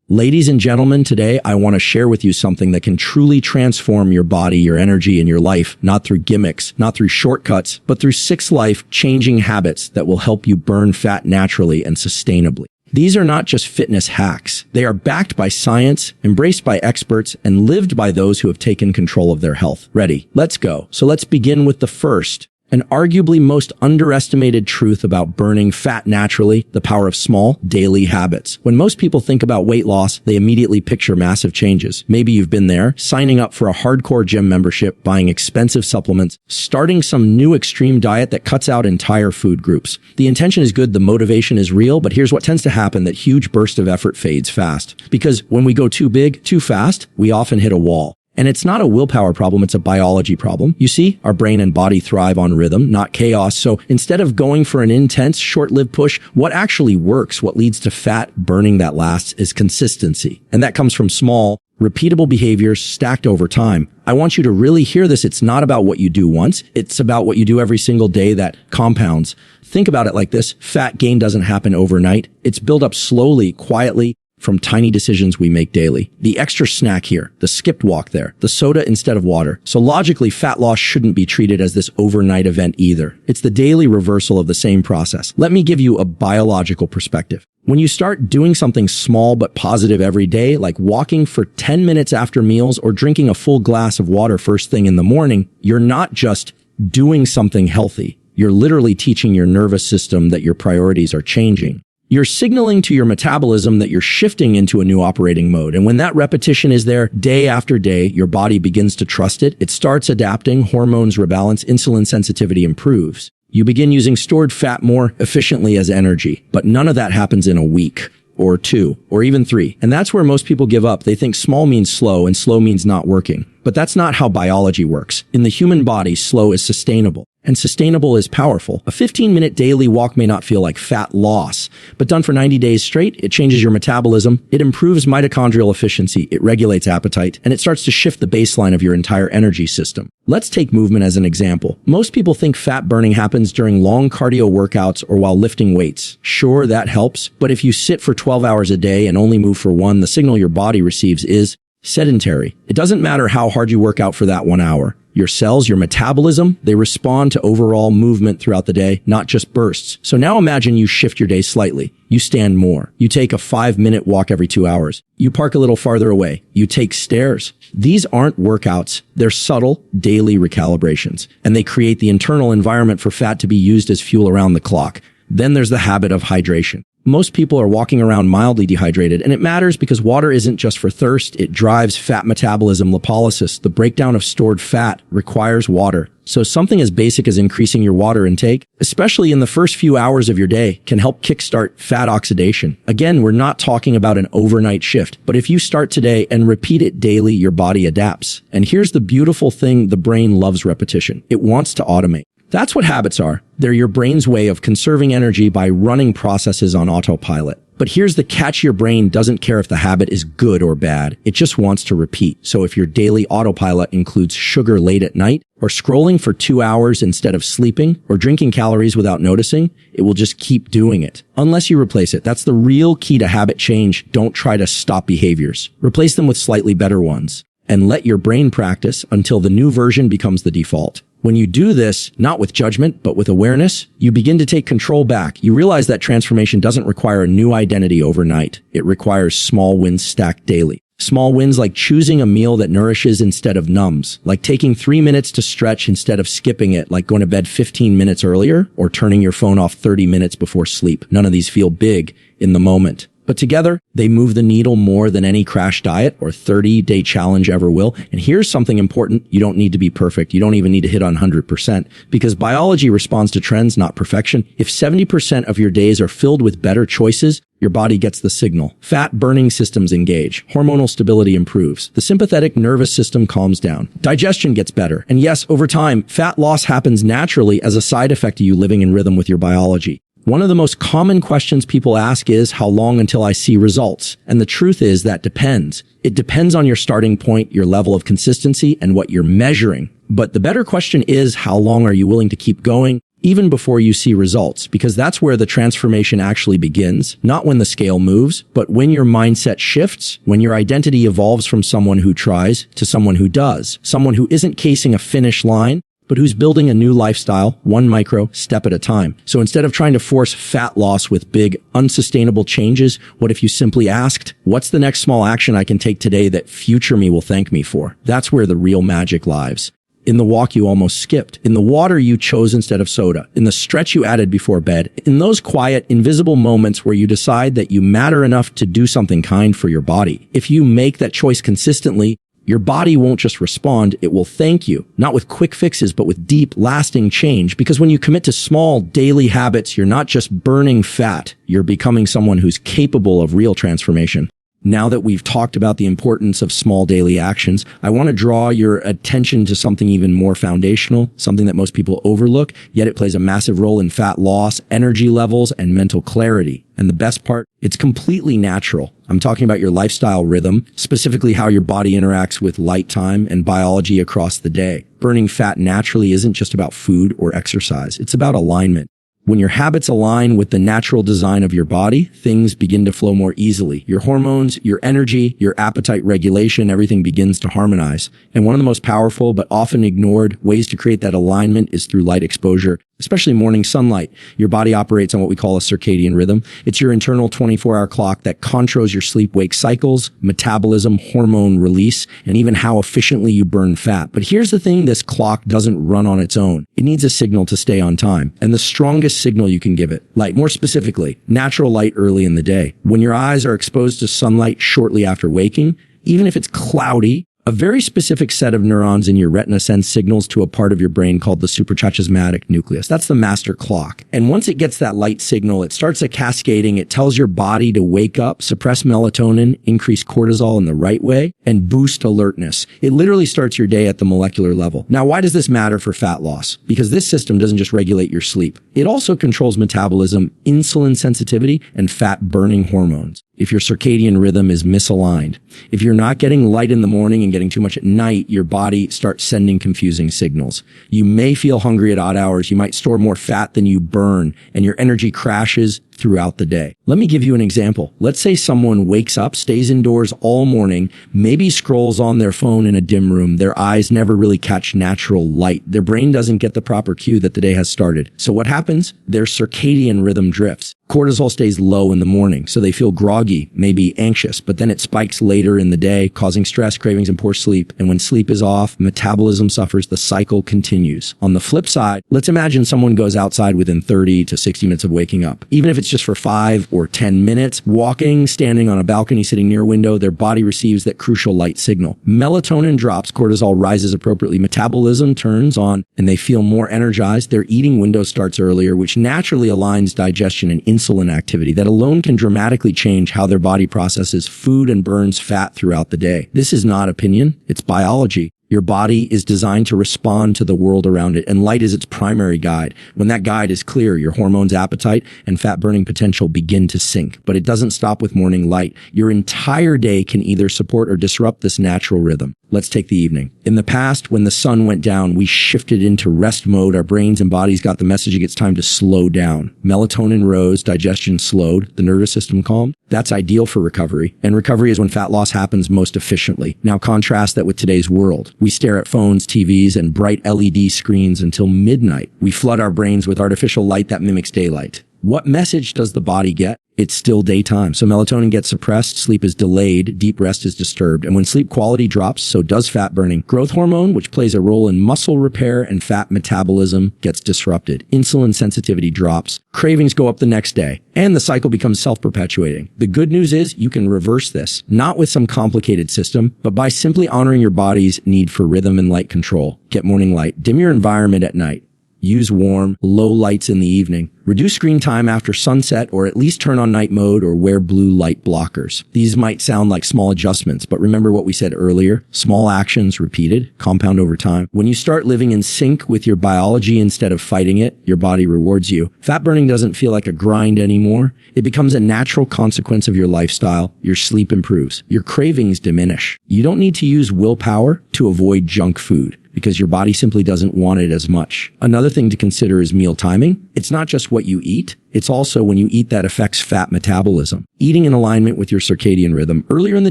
Ladies and gentlemen, today I want to share with you something that can truly transform your body, your energy, and your life, not through gimmicks, not through shortcuts, but through 6 life-changing habits that will help you burn fat naturally and sustainably. These are not just fitness hacks. They are backed by science, embraced by experts, and lived by those who have taken control of their health. Ready? Let's go. So let's begin with the first. An arguably most underestimated truth about burning fat naturally, the power of small, daily habits. When most people think about weight loss, they immediately picture massive changes. Maybe you've been there, signing up for a hardcore gym membership, buying expensive supplements, starting some new extreme diet that cuts out entire food groups. The intention is good, the motivation is real, but here's what tends to happen: that huge burst of effort fades fast. Because when we go too big, too fast, we often hit a wall. And it's not a willpower problem, it's a biology problem. You see, our brain and body thrive on rhythm, not chaos. So instead of going for an intense, short-lived push, what actually works, what leads to fat burning that lasts, is consistency. And that comes from small, repeatable behaviors stacked over time. I want you to really hear this. It's not about what you do once. It's about what you do every single day that compounds. Think about it like this. Fat gain doesn't happen overnight. It's built up slowly, quietly, from tiny decisions we make daily. The extra snack here, the skipped walk there, the soda instead of water. So logically, fat loss shouldn't be treated as this overnight event either. It's the daily reversal of the same process. Let me give you a biological perspective. When you start doing something small but positive every day, like walking for 10 minutes after meals or drinking a full glass of water first thing in the morning, you're not just doing something healthy. You're literally teaching your nervous system that your priorities are changing. You're signaling to your metabolism that you're shifting into a new operating mode. And when that repetition is there day after day, your body begins to trust it. It starts adapting, hormones rebalance, insulin sensitivity improves. You begin using stored fat more efficiently as energy. But none of that happens in a week or 2 or even 3. And that's where most people give up. They think small means slow and slow means not working. But that's not how biology works. In the human body, slow is sustainable. And sustainable is powerful. A 15-minute daily walk may not feel like fat loss, but done for 90 days straight, it changes your metabolism, it improves mitochondrial efficiency, it regulates appetite, and it starts to shift the baseline of your entire energy system. Let's take movement as an example. Most people think fat burning happens during long cardio workouts or while lifting weights. Sure, that helps, but if you sit for 12 hours a day and only move for 1, the signal your body receives is sedentary. It doesn't matter how hard you work out for that 1 hour. Your cells, your metabolism, they respond to overall movement throughout the day, not just bursts. So now imagine you shift your day slightly. You stand more. You take a 5-minute walk every 2 hours. You park a little farther away. You take stairs. These aren't workouts. They're subtle, daily recalibrations. And they create the internal environment for fat to be used as fuel around the clock. Then there's the habit of hydration. Most people are walking around mildly dehydrated, and it matters because water isn't just for thirst. It drives fat metabolism, lipolysis. The breakdown of stored fat requires water. So something as basic as increasing your water intake, especially in the first few hours of your day, can help kickstart fat oxidation. Again, we're not talking about an overnight shift, but if you start today and repeat it daily, your body adapts. And here's the beautiful thing: the brain loves repetition. It wants to automate. That's what habits are. They're your brain's way of conserving energy by running processes on autopilot. But here's the catch: your brain doesn't care if the habit is good or bad. It just wants to repeat. So if your daily autopilot includes sugar late at night, or scrolling for 2 hours instead of sleeping, or drinking calories without noticing, it will just keep doing it unless you replace it. That's the real key to habit change. Don't try to stop behaviors. Replace them with slightly better ones. And let your brain practice until the new version becomes the default. When you do this, not with judgment, but with awareness, you begin to take control back. You realize that transformation doesn't require a new identity overnight. It requires small wins stacked daily. Small wins like choosing a meal that nourishes instead of numbs, like taking 3 minutes to stretch instead of skipping it, like going to bed 15 minutes earlier, or turning your phone off 30 minutes before sleep. None of these feel big in the moment, but together, they move the needle more than any crash diet or 30-day challenge ever will. And here's something important: you don't need to be perfect. You don't even need to hit on 100%, because biology responds to trends, not perfection. If 70% of your days are filled with better choices, your body gets the signal. Fat burning systems engage. Hormonal stability improves. The sympathetic nervous system calms down. Digestion gets better. And yes, over time, fat loss happens naturally as a side effect of you living in rhythm with your biology. One of the most common questions people ask is, how long until I see results? And the truth is that depends. It depends on your starting point, your level of consistency, and what you're measuring. But the better question is, how long are you willing to keep going? even before you see results, because that's where the transformation actually begins, not when the scale moves, but when your mindset shifts, when your identity evolves from someone who tries to someone who does, someone who isn't casing a finish line, but who's building a new lifestyle, one micro step at a time. So instead of trying to force fat loss with big, unsustainable changes, what if you simply asked, what's the next small action I can take today that future me will thank me for? That's where the real magic lies. In the walk you almost skipped, in the water you chose instead of soda, in the stretch you added before bed, in those quiet, invisible moments where you decide that you matter enough to do something kind for your body. If you make that choice consistently, your body won't just respond, it will thank you, not with quick fixes, but with deep, lasting change. Because when you commit to small, daily habits, you're not just burning fat, you're becoming someone who's capable of real transformation. Now that we've talked about the importance of small daily actions, I want to draw your attention to something even more foundational, something that most people overlook, yet it plays a massive role in fat loss, energy levels, and mental clarity. And the best part, it's completely natural. I'm talking about your lifestyle rhythm, specifically how your body interacts with light time and biology across the day. Burning fat naturally isn't just about food or exercise. It's about alignment. When your habits align with the natural design of your body, things begin to flow more easily. Your hormones, your energy, your appetite regulation, everything begins to harmonize. And one of the most powerful but often ignored ways to create that alignment is through light exposure, especially morning sunlight. Your body operates on what we call a circadian rhythm. It's your internal 24-hour clock that controls your sleep-wake cycles, metabolism, hormone release, and even how efficiently you burn fat. But here's the thing, this clock doesn't run on its own. It needs a signal to stay on time. And the strongest signal you can give it, light, more specifically, natural light early in the day. When your eyes are exposed to sunlight shortly after waking, even if it's cloudy, a very specific set of neurons in your retina sends signals to a part of your brain called the suprachiasmatic nucleus. That's the master clock. And once it gets that light signal, it starts a cascading. It tells your body to wake up, suppress melatonin, increase cortisol in the right way, and boost alertness. It literally starts your day at the molecular level. Now, why does this matter for fat loss? Because this system doesn't just regulate your sleep. It also controls metabolism, insulin sensitivity, and fat burning hormones. If your circadian rhythm is misaligned, if you're not getting light in the morning and getting too much at night, your body starts sending confusing signals. You may feel hungry at odd hours. You might store more fat than you burn, and your energy crashes throughout the day. Let me give you an example. Let's say someone wakes up, stays indoors all morning, maybe scrolls on their phone in a dim room. Their eyes never really catch natural light. Their brain doesn't get the proper cue that the day has started. So what happens? Their circadian rhythm drifts. Cortisol stays low in the morning, so they feel groggy, maybe anxious, but then it spikes later in the day, causing stress, cravings, and poor sleep. And when sleep is off, metabolism suffers, the cycle continues. On the flip side, let's imagine someone goes outside within 30 to 60 minutes of waking up. Even if it's just for 5 or 10 minutes, walking, standing on a balcony, sitting near a window, their body receives that crucial light signal. Melatonin drops, cortisol rises appropriately, metabolism turns on, and they feel more energized. Their eating window starts earlier, which naturally aligns digestion and insulin activity. That alone can dramatically change how their body processes food and burns fat throughout the day. This is not opinion, it's biology. Your body is designed to respond to the world around it, and light is its primary guide. When that guide is clear, your hormones, appetite, and fat-burning potential begin to sink. But it doesn't stop with morning light. Your entire day can either support or disrupt this natural rhythm. Let's take the evening. In the past, when the sun went down, we shifted into rest mode. Our brains and bodies got the messaging it's time to slow down. Melatonin rose, digestion slowed, the nervous system calmed. That's ideal for recovery. And recovery is when fat loss happens most efficiently. Now contrast that with today's world. We stare at phones, TVs, and bright LED screens until midnight. We flood our brains with artificial light that mimics daylight. What message does the body get? It's still daytime, so melatonin gets suppressed, sleep is delayed, deep rest is disturbed, and when sleep quality drops, so does fat burning. Growth hormone, which plays a role in muscle repair and fat metabolism, gets disrupted. Insulin sensitivity drops, cravings go up the next day, and the cycle becomes self-perpetuating. The good news is you can reverse this, not with some complicated system, but by simply honoring your body's need for rhythm and light control. Get morning light, dim your environment at night. Use warm, low lights in the evening. Reduce screen time after sunset, or at least turn on night mode or wear blue light blockers. These might sound like small adjustments, but remember what we said earlier. Small actions repeated compound over time. When you start living in sync with your biology instead of fighting it, your body rewards you. Fat burning doesn't feel like a grind anymore. It becomes a natural consequence of your lifestyle. Your sleep improves. Your cravings diminish. You don't need to use willpower to avoid junk food, because your body simply doesn't want it as much. Another thing to consider is meal timing. It's not just what you eat. It's also when you eat that affects fat metabolism. Eating in alignment with your circadian rhythm earlier in the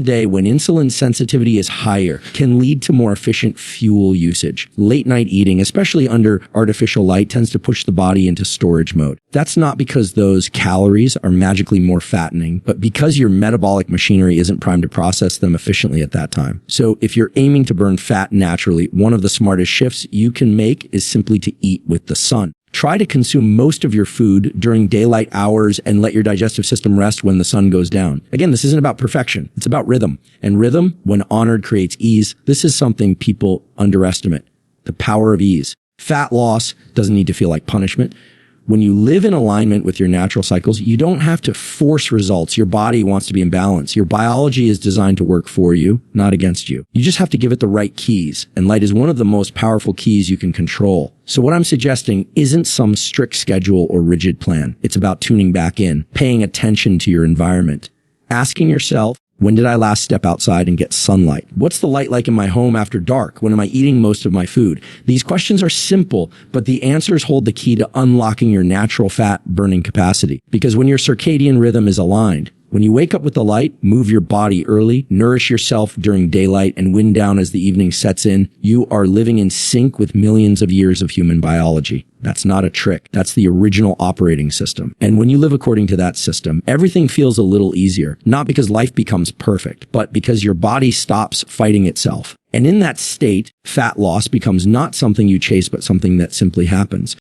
day when insulin sensitivity is higher can lead to more efficient fuel usage. Late night eating, especially under artificial light, tends to push the body into storage mode. That's not because those calories are magically more fattening, but because your metabolic machinery isn't primed to process them efficiently at that time. So if you're aiming to burn fat naturally, one of the smartest shifts you can make is simply to eat with the sun. Try to consume most of your food during daylight hours and let your digestive system rest when the sun goes down. Again, this isn't about perfection. It's about rhythm. And rhythm, when honored, creates ease. This is something people underestimate. The power of ease. Fat loss doesn't need to feel like punishment. When you live in alignment with your natural cycles, you don't have to force results. Your body wants to be in balance. Your biology is designed to work for you, not against you. You just have to give it the right keys. And light is one of the most powerful keys you can control. So what I'm suggesting isn't some strict schedule or rigid plan. It's about tuning back in, paying attention to your environment, asking yourself, when did I last step outside and get sunlight? What's the light like in my home after dark? When am I eating most of my food? These questions are simple, but the answers hold the key to unlocking your natural fat burning capacity. Because when your circadian rhythm is aligned, when you wake up with the light, move your body early, nourish yourself during daylight, and wind down as the evening sets in, you are living in sync with millions of years of human biology. That's not a trick. That's the original operating system. And when you live according to that system, everything feels a little easier, not because life becomes perfect, but because your body stops fighting itself. And in that state, fat loss becomes not something you chase, but something that simply happens.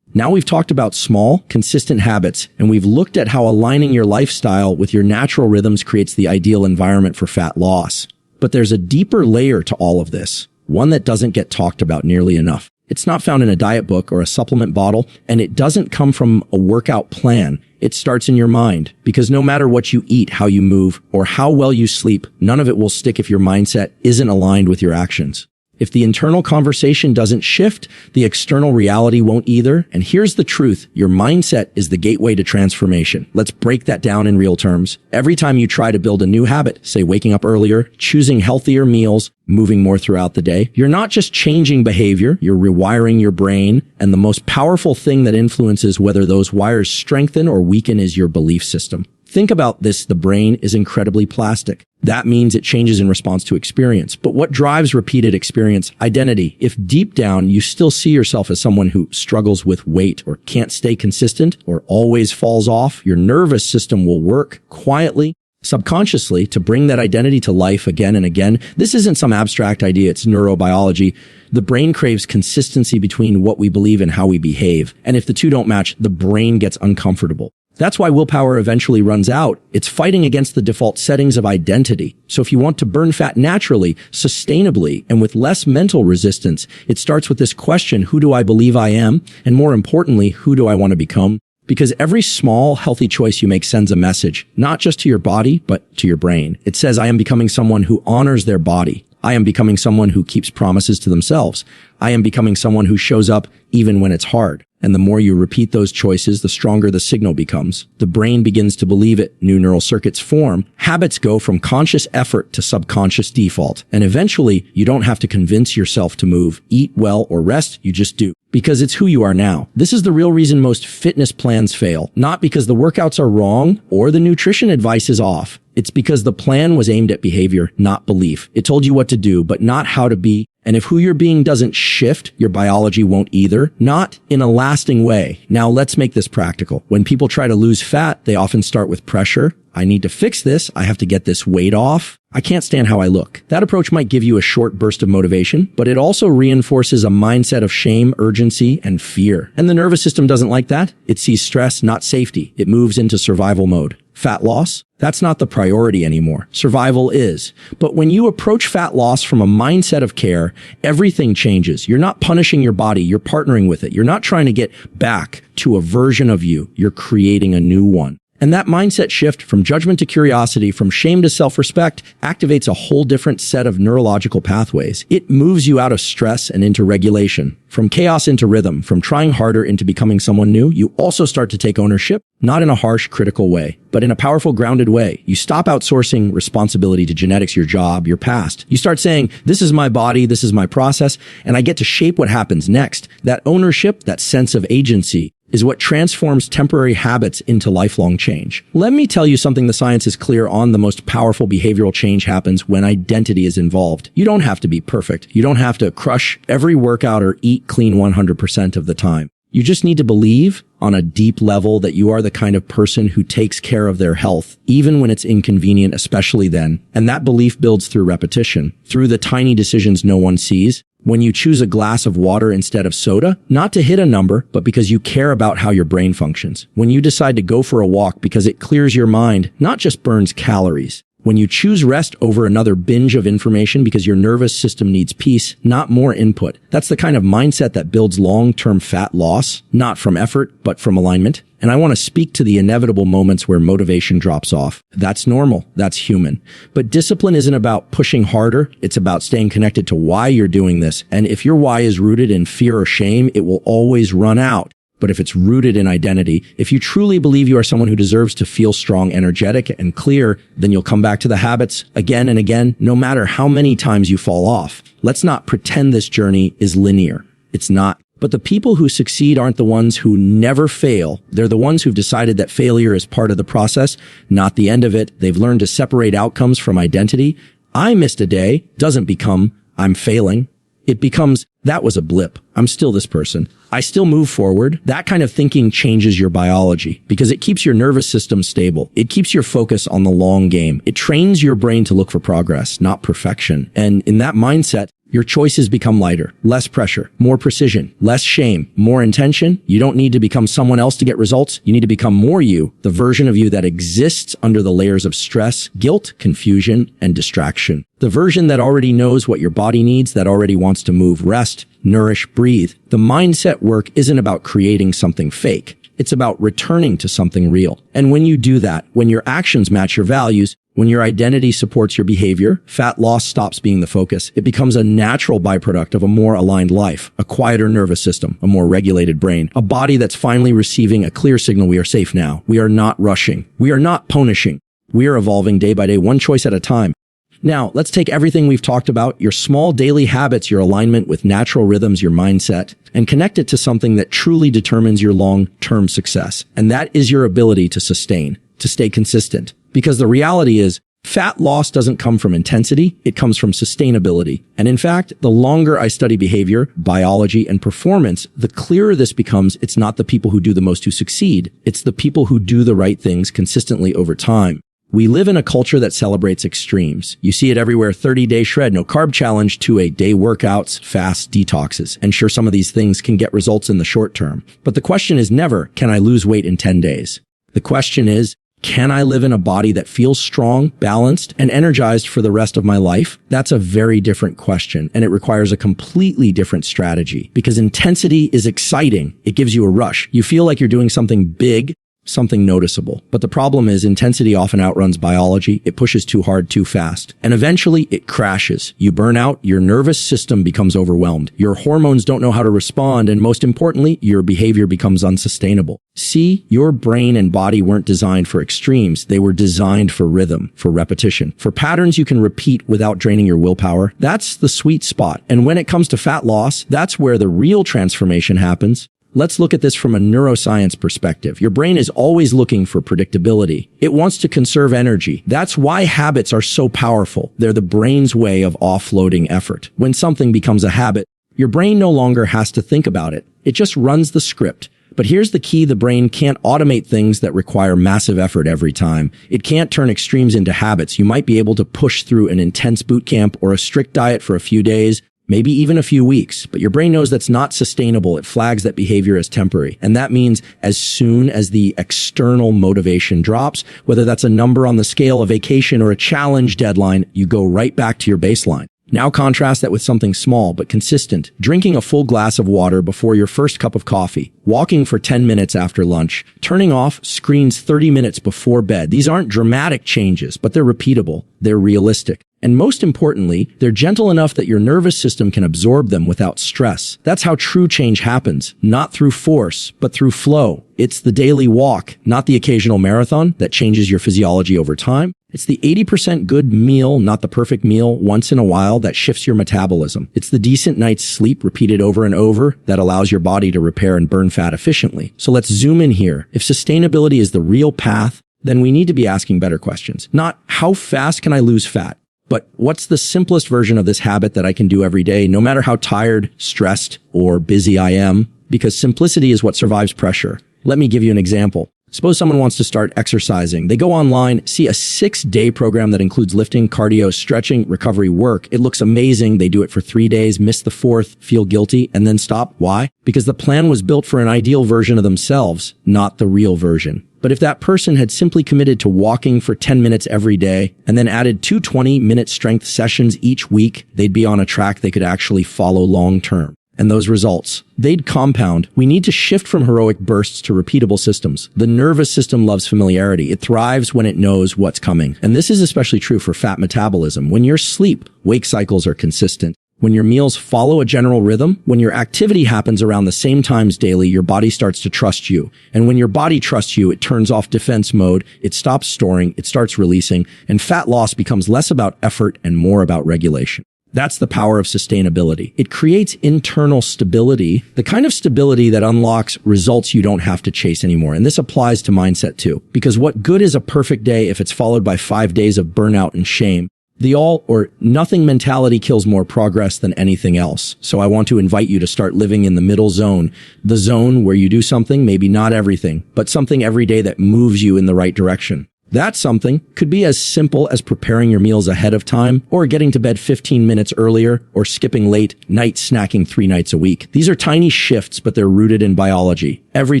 Now we've talked about small, consistent habits, and we've looked at how aligning your lifestyle with your natural rhythms creates the ideal environment for fat loss. But there's a deeper layer to all of this, one that doesn't get talked about nearly enough. It's not found in a diet book or a supplement bottle, and it doesn't come from a workout plan. It starts in your mind, because no matter what you eat, how you move, or how well you sleep, none of it will stick if your mindset isn't aligned with your actions. If the internal conversation doesn't shift, the external reality won't either. And here's the truth. Your mindset is the gateway to transformation. Let's break that down in real terms. Every time you try to build a new habit, say waking up earlier, choosing healthier meals, moving more throughout the day, you're not just changing behavior, you're rewiring your brain. And the most powerful thing that influences whether those wires strengthen or weaken is your belief system. Think about this. The brain is incredibly plastic. That means it changes in response to experience. But what drives repeated experience? Identity. If deep down you still see yourself as someone who struggles with weight or can't stay consistent or always falls off, your nervous system will work quietly, subconsciously to bring that identity to life again and again. This isn't some abstract idea. It's neurobiology. The brain craves consistency between what we believe and how we behave. And if the two don't match, the brain gets uncomfortable. That's why willpower eventually runs out. It's fighting against the default settings of identity. So if you want to burn fat naturally, sustainably, and with less mental resistance, it starts with this question, who do I believe I am? And more importantly, who do I want to become? Because every small, healthy choice you make sends a message, not just to your body, but to your brain. It says, I am becoming someone who honors their body. I am becoming someone who keeps promises to themselves. I am becoming someone who shows up even when it's hard. And the more you repeat those choices, the stronger the signal becomes. The brain begins to believe it. New neural circuits form. Habits go from conscious effort to subconscious default. And eventually, you don't have to convince yourself to move, eat well, or rest. You just do. Because it's who you are now. This is the real reason most fitness plans fail. Not because the workouts are wrong or the nutrition advice is off. It's because the plan was aimed at behavior, not belief. It told you what to do, but not how to be. And if who you're being doesn't shift, your biology won't either, not in a lasting way. Now let's make this practical. When people try to lose fat, they often start with pressure. I need to fix this. I have to get this weight off. I can't stand how I look. That approach might give you a short burst of motivation, but it also reinforces a mindset of shame, urgency, and fear. And the nervous system doesn't like that. It sees stress, not safety. It moves into survival mode. Fat loss? That's not the priority anymore. Survival is. But when you approach fat loss from a mindset of care, everything changes. You're not punishing your body. You're partnering with it. You're not trying to get back to a version of you. You're creating a new one. And that mindset shift from judgment to curiosity, from shame to self-respect, activates a whole different set of neurological pathways. It moves you out of stress and into regulation, from chaos into rhythm, from trying harder into becoming someone new. You also start to take ownership, not in a harsh, critical way, but in a powerful, grounded way. You stop outsourcing responsibility to genetics, your job, your past. You start saying, this is my body, this is my process, and I get to shape what happens next. That ownership, that sense of agency, is what transforms temporary habits into lifelong change. Let me tell you something the science is clear on. The most powerful behavioral change happens when identity is involved. You don't have to be perfect. You don't have to crush every workout or eat clean 100% of the time. You just need to believe on a deep level that you are the kind of person who takes care of their health, even when it's inconvenient, especially then. And that belief builds through repetition, through the tiny decisions no one sees. When you choose a glass of water instead of soda, not to hit a number, but because you care about how your brain functions. When you decide to go for a walk because it clears your mind, not just burns calories. When you choose rest over another binge of information because your nervous system needs peace, not more input. That's the kind of mindset that builds long-term fat loss, not from effort, but from alignment. And I want to speak to the inevitable moments where motivation drops off. That's normal. That's human. But discipline isn't about pushing harder. It's about staying connected to why you're doing this. And if your why is rooted in fear or shame, it will always run out. But if it's rooted in identity, if you truly believe you are someone who deserves to feel strong, energetic, and clear, then you'll come back to the habits again and again, no matter how many times you fall off. Let's not pretend this journey is linear. It's not. But the people who succeed aren't the ones who never fail. They're the ones who've decided that failure is part of the process, not the end of it. They've learned to separate outcomes from identity. I missed a day doesn't become I'm failing. It becomes that was a blip. I'm still this person. I still move forward. That kind of thinking changes your biology because it keeps your nervous system stable. It keeps your focus on the long game. It trains your brain to look for progress, not perfection. And in that mindset, your choices become lighter, less pressure, more precision, less shame, more intention. You don't need to become someone else to get results. You need to become more you, the version of you that exists under the layers of stress, guilt, confusion, and distraction. The version that already knows what your body needs, that already wants to move, rest, nourish, breathe. The mindset work isn't about creating something fake. It's about returning to something real. And when you do that, when your actions match your values, when your identity supports your behavior, fat loss stops being the focus. It becomes a natural byproduct of a more aligned life, a quieter nervous system, a more regulated brain, a body that's finally receiving a clear signal we are safe now. We are not rushing. We are not punishing. We are evolving day by day, one choice at a time. Now, let's take everything we've talked about, your small daily habits, your alignment with natural rhythms, your mindset, and connect it to something that truly determines your long-term success. And that is your ability to sustain, to stay consistent. Because the reality is, fat loss doesn't come from intensity, it comes from sustainability. And in fact, the longer I study behavior, biology, and performance, the clearer this becomes it's not the people who do the most who succeed. It's the people who do the right things consistently over time. We live in a culture that celebrates extremes. You see it everywhere, 30-day shred, no carb challenge to a day workouts, fast detoxes. And sure, some of these things can get results in the short term. But the question is never, can I lose weight in 10 days? The question is, can I live in a body that feels strong, balanced, and energized for the rest of my life? That's a very different question, and it requires a completely different strategy. Because intensity is exciting. It gives you a rush. You feel like you're doing something big, something noticeable. But the problem is intensity often outruns biology. It pushes too hard, too fast. And eventually it crashes. You burn out, your nervous system becomes overwhelmed. Your hormones don't know how to respond, and most importantly, your behavior becomes unsustainable. See, your brain and body weren't designed for extremes. They were designed for rhythm, for repetition, for patterns you can repeat without draining your willpower. That's the sweet spot. And when it comes to fat loss, that's where the real transformation happens. Let's look at this from a neuroscience perspective. Your brain is always looking for predictability. It wants to conserve energy. That's why habits are so powerful. They're the brain's way of offloading effort. When something becomes a habit, your brain no longer has to think about it. It just runs the script. But here's the key. The brain can't automate things that require massive effort every time. It can't turn extremes into habits. You might be able to push through an intense boot camp or a strict diet for a few days, maybe even a few weeks, but your brain knows that's not sustainable. It flags that behavior as temporary. And that means as soon as the external motivation drops, whether that's a number on the scale, a vacation, or a challenge deadline, you go right back to your baseline. Now contrast that with something small but consistent. Drinking a full glass of water before your first cup of coffee, walking for 10 minutes after lunch, turning off screens 30 minutes before bed. These aren't dramatic changes, but they're repeatable. They're realistic. And most importantly, they're gentle enough that your nervous system can absorb them without stress. That's how true change happens, not through force, but through flow. It's the daily walk, not the occasional marathon, that changes your physiology over time. It's the 80% good meal, not the perfect meal, once in a while that shifts your metabolism. It's the decent night's sleep repeated over and over that allows your body to repair and burn fat efficiently. So let's zoom in here. If sustainability is the real path, then we need to be asking better questions. Not how fast can I lose fat, but what's the simplest version of this habit that I can do every day, no matter how tired, stressed, or busy I am? Because simplicity is what survives pressure. Let me give you an example. Suppose someone wants to start exercising. They go online, see a 6-day program that includes lifting, cardio, stretching, recovery, work. It looks amazing. They do it for 3 days, miss the 4th, feel guilty, and then stop. Why? Because the plan was built for an ideal version of themselves, not the real version. But if that person had simply committed to walking for 10 minutes every day and then added 2 20-minute strength sessions each week, they'd be on a track they could actually follow long term. And those results, they'd compound. We need to shift from heroic bursts to repeatable systems. The nervous system loves familiarity. It thrives when it knows what's coming. And this is especially true for fat metabolism. When your sleep-wake cycles are consistent, when your meals follow a general rhythm, when your activity happens around the same times daily, your body starts to trust you. And when your body trusts you, it turns off defense mode, it stops storing, it starts releasing, and fat loss becomes less about effort and more about regulation. That's the power of sustainability. It creates internal stability, the kind of stability that unlocks results you don't have to chase anymore. And this applies to mindset too, because what good is a perfect day if it's followed by 5 days of burnout and shame? The all or nothing mentality kills more progress than anything else. So I want to invite you to start living in the middle zone, the zone where you do something, maybe not everything, but something every day that moves you in the right direction. That something could be as simple as preparing your meals ahead of time, or getting to bed 15 minutes earlier, or skipping late night snacking 3 nights a week. These are tiny shifts, but they're rooted in biology. Every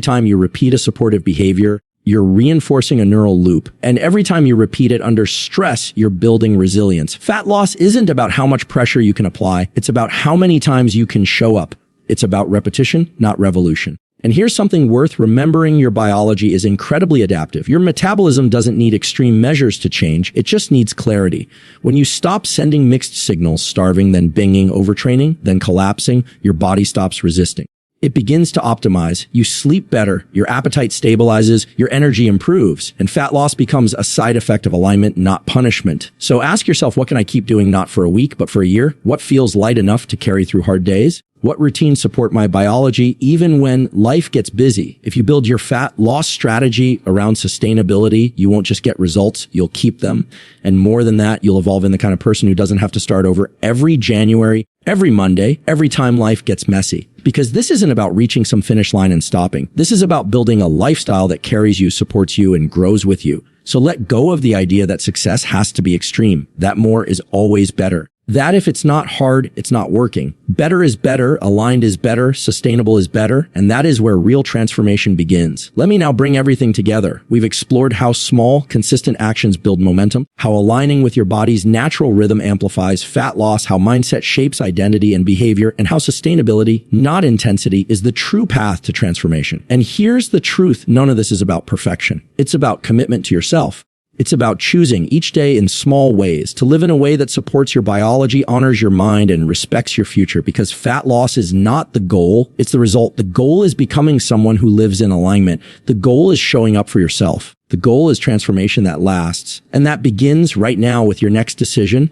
time you repeat a supportive behavior, you're reinforcing a neural loop. And every time you repeat it under stress, you're building resilience. Fat loss isn't about how much pressure you can apply. It's about how many times you can show up. It's about repetition, not revolution. And here's something worth remembering. Your biology is incredibly adaptive. Your metabolism doesn't need extreme measures to change. It just needs clarity. When you stop sending mixed signals, starving, then binging, overtraining, then collapsing, your body stops resisting. It begins to optimize. You sleep better. Your appetite stabilizes. Your energy improves. And fat loss becomes a side effect of alignment, not punishment. So ask yourself, what can I keep doing not for a week, but for a year? What feels light enough to carry through hard days? What routines support my biology even when life gets busy? If you build your fat loss strategy around sustainability, you won't just get results, you'll keep them. And more than that, you'll evolve in the kind of person who doesn't have to start over every January, every Monday, every time life gets messy. Because this isn't about reaching some finish line and stopping. This is about building a lifestyle that carries you, supports you, and grows with you. So let go of the idea that success has to be extreme. That more is always better. That if it's not hard, it's not working. Better is better, aligned is better, sustainable is better, and that is where real transformation begins. Let me now bring everything together. We've explored how small, consistent actions build momentum, how aligning with your body's natural rhythm amplifies fat loss, how mindset shapes identity and behavior, and how sustainability, not intensity, is the true path to transformation. And here's the truth. None of this is about perfection. It's about commitment to yourself. It's about choosing each day in small ways to live in a way that supports your biology, honors your mind, and respects your future, because fat loss is not the goal. It's the result. The goal is becoming someone who lives in alignment. The goal is showing up for yourself. The goal is transformation that lasts. And that begins right now with your next decision.